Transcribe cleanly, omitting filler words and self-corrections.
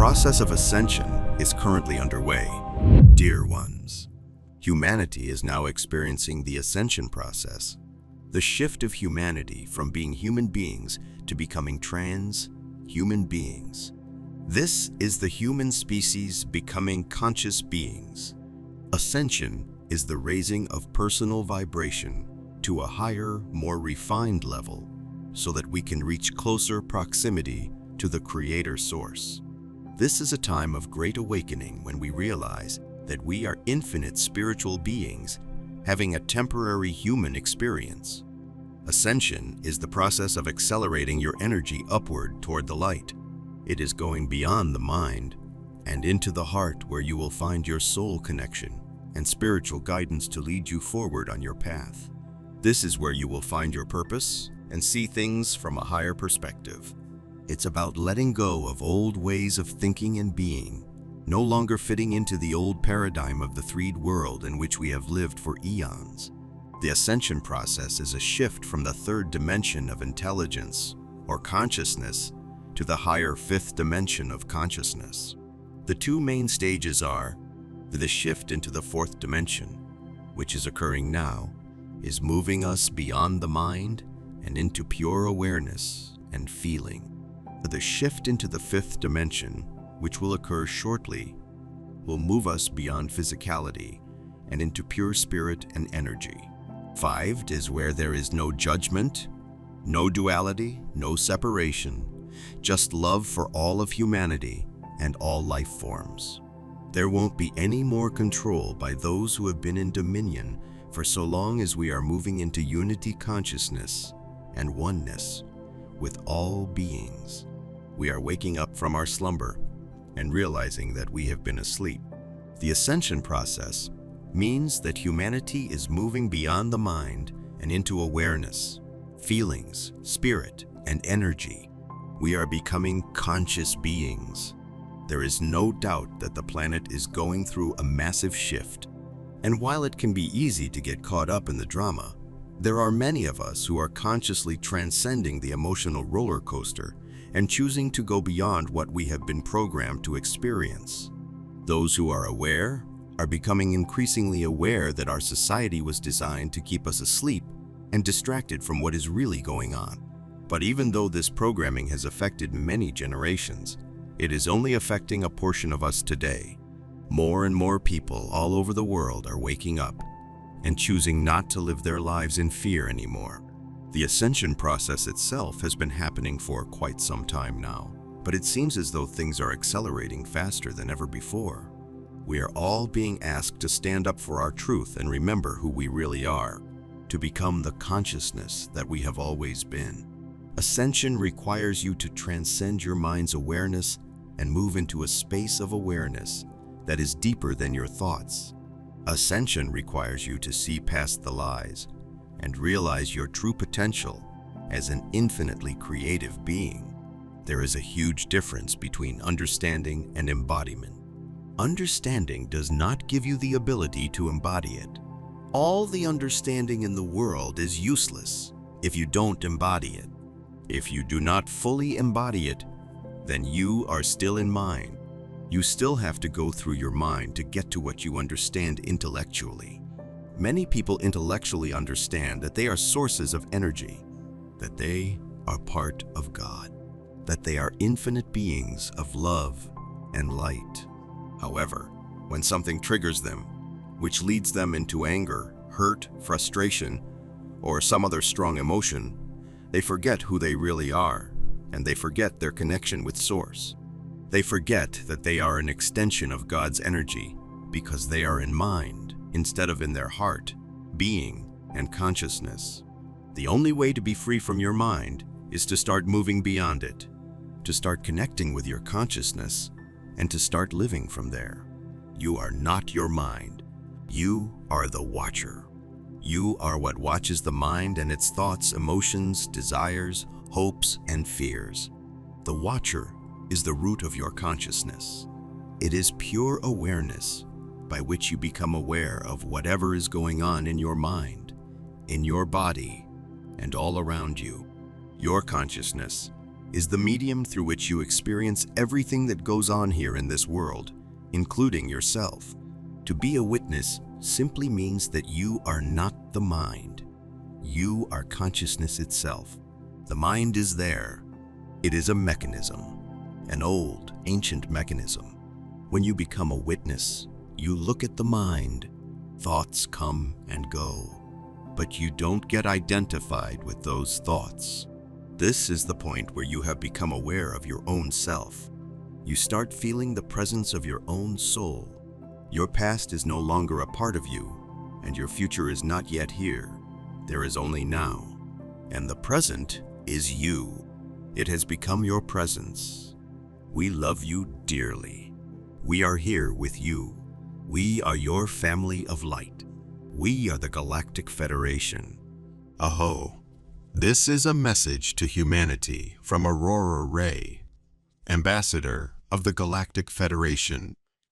process of ascension is currently underway. Dear ones, humanity is now experiencing the ascension process, the shift of humanity from being human beings to becoming trans-human beings. This is the human species becoming conscious beings. Ascension is the raising of personal vibration to a higher, more refined level so that we can reach closer proximity to the Creator Source. This is a time of great awakening when we realize that we are infinite spiritual beings having a temporary human experience. Ascension is the process of accelerating your energy upward toward the light. It is going beyond the mind and into the heart, where you will find your soul connection and spiritual guidance to lead you forward on your path. This is where you will find your purpose and see things from a higher perspective. It's about letting go of old ways of thinking and being, no longer fitting into the old paradigm of the 3D world in which we have lived for eons. The ascension process is a shift from the 3rd dimension of intelligence or consciousness to the higher 5th dimension of consciousness. The two main stages are the shift into the 4th dimension, which is occurring now, is moving us beyond the mind and into pure awareness and feeling. The shift into the 5th dimension, which will occur shortly, will move us beyond physicality and into pure spirit and energy. 5 is where there is no judgment, no duality, no separation, just love for all of humanity and all life forms. There won't be any more control by those who have been in dominion for so long as we are moving into unity consciousness and oneness with all beings. We are waking up from our slumber and realizing that we have been asleep. The ascension process means that humanity is moving beyond the mind and into awareness, feelings, spirit, and energy. We are becoming conscious beings. There is no doubt that the planet is going through a massive shift. And while it can be easy to get caught up in the drama, there are many of us who are consciously transcending the emotional roller coaster and choosing to go beyond what we have been programmed to experience. Those who are aware are becoming increasingly aware that our society was designed to keep us asleep and distracted from what is really going on. But even though this programming has affected many generations, it is only affecting a portion of us today. More and more people all over the world are waking up and choosing not to live their lives in fear anymore. The ascension process itself has been happening for quite some time now, but it seems as though things are accelerating faster than ever before. We are all being asked to stand up for our truth and remember who we really are, to become the consciousness that we have always been. Ascension requires you to transcend your mind's awareness and move into a space of awareness that is deeper than your thoughts. Ascension requires you to see past the lies and realize your true potential as an infinitely creative being. There is a huge difference between understanding and embodiment. Understanding does not give you the ability to embody it. All the understanding in the world is useless if you don't embody it. If you do not fully embody it, then you are still in mind. You still have to go through your mind to get to what you understand intellectually. Many people intellectually understand that they are sources of energy, that they are part of God, that they are infinite beings of love and light. However, when something triggers them, which leads them into anger, hurt, frustration, or some other strong emotion, they forget who they really are, and they forget their connection with Source. They forget that they are an extension of God's energy because they are in mind instead of in their heart, being, and consciousness. The only way to be free from your mind is to start moving beyond it, to start connecting with your consciousness, and to start living from there. You are not your mind. You are the watcher. You are what watches the mind and its thoughts, emotions, desires, hopes, and fears. The watcher is the root of your consciousness. It is pure awareness by which you become aware of whatever is going on in your mind, in your body, and all around you. Your consciousness is the medium through which you experience everything that goes on here in this world, including yourself. To be a witness simply means that you are not the mind. You are consciousness itself. The mind is there. It is a mechanism, an old, ancient mechanism. When you become a witness, you look at the mind. Thoughts come and go, but you don't get identified with those thoughts. This is the point where you have become aware of your own self. You start feeling the presence of your own soul. Your past is no longer a part of you, and your future is not yet here. There is only now, and the present is you. It has become your presence. We love you dearly. We are here with you. We are your family of light. We are the Galactic Federation. Aho. This is a message to humanity from Aurora Ray, Ambassador of the Galactic Federation.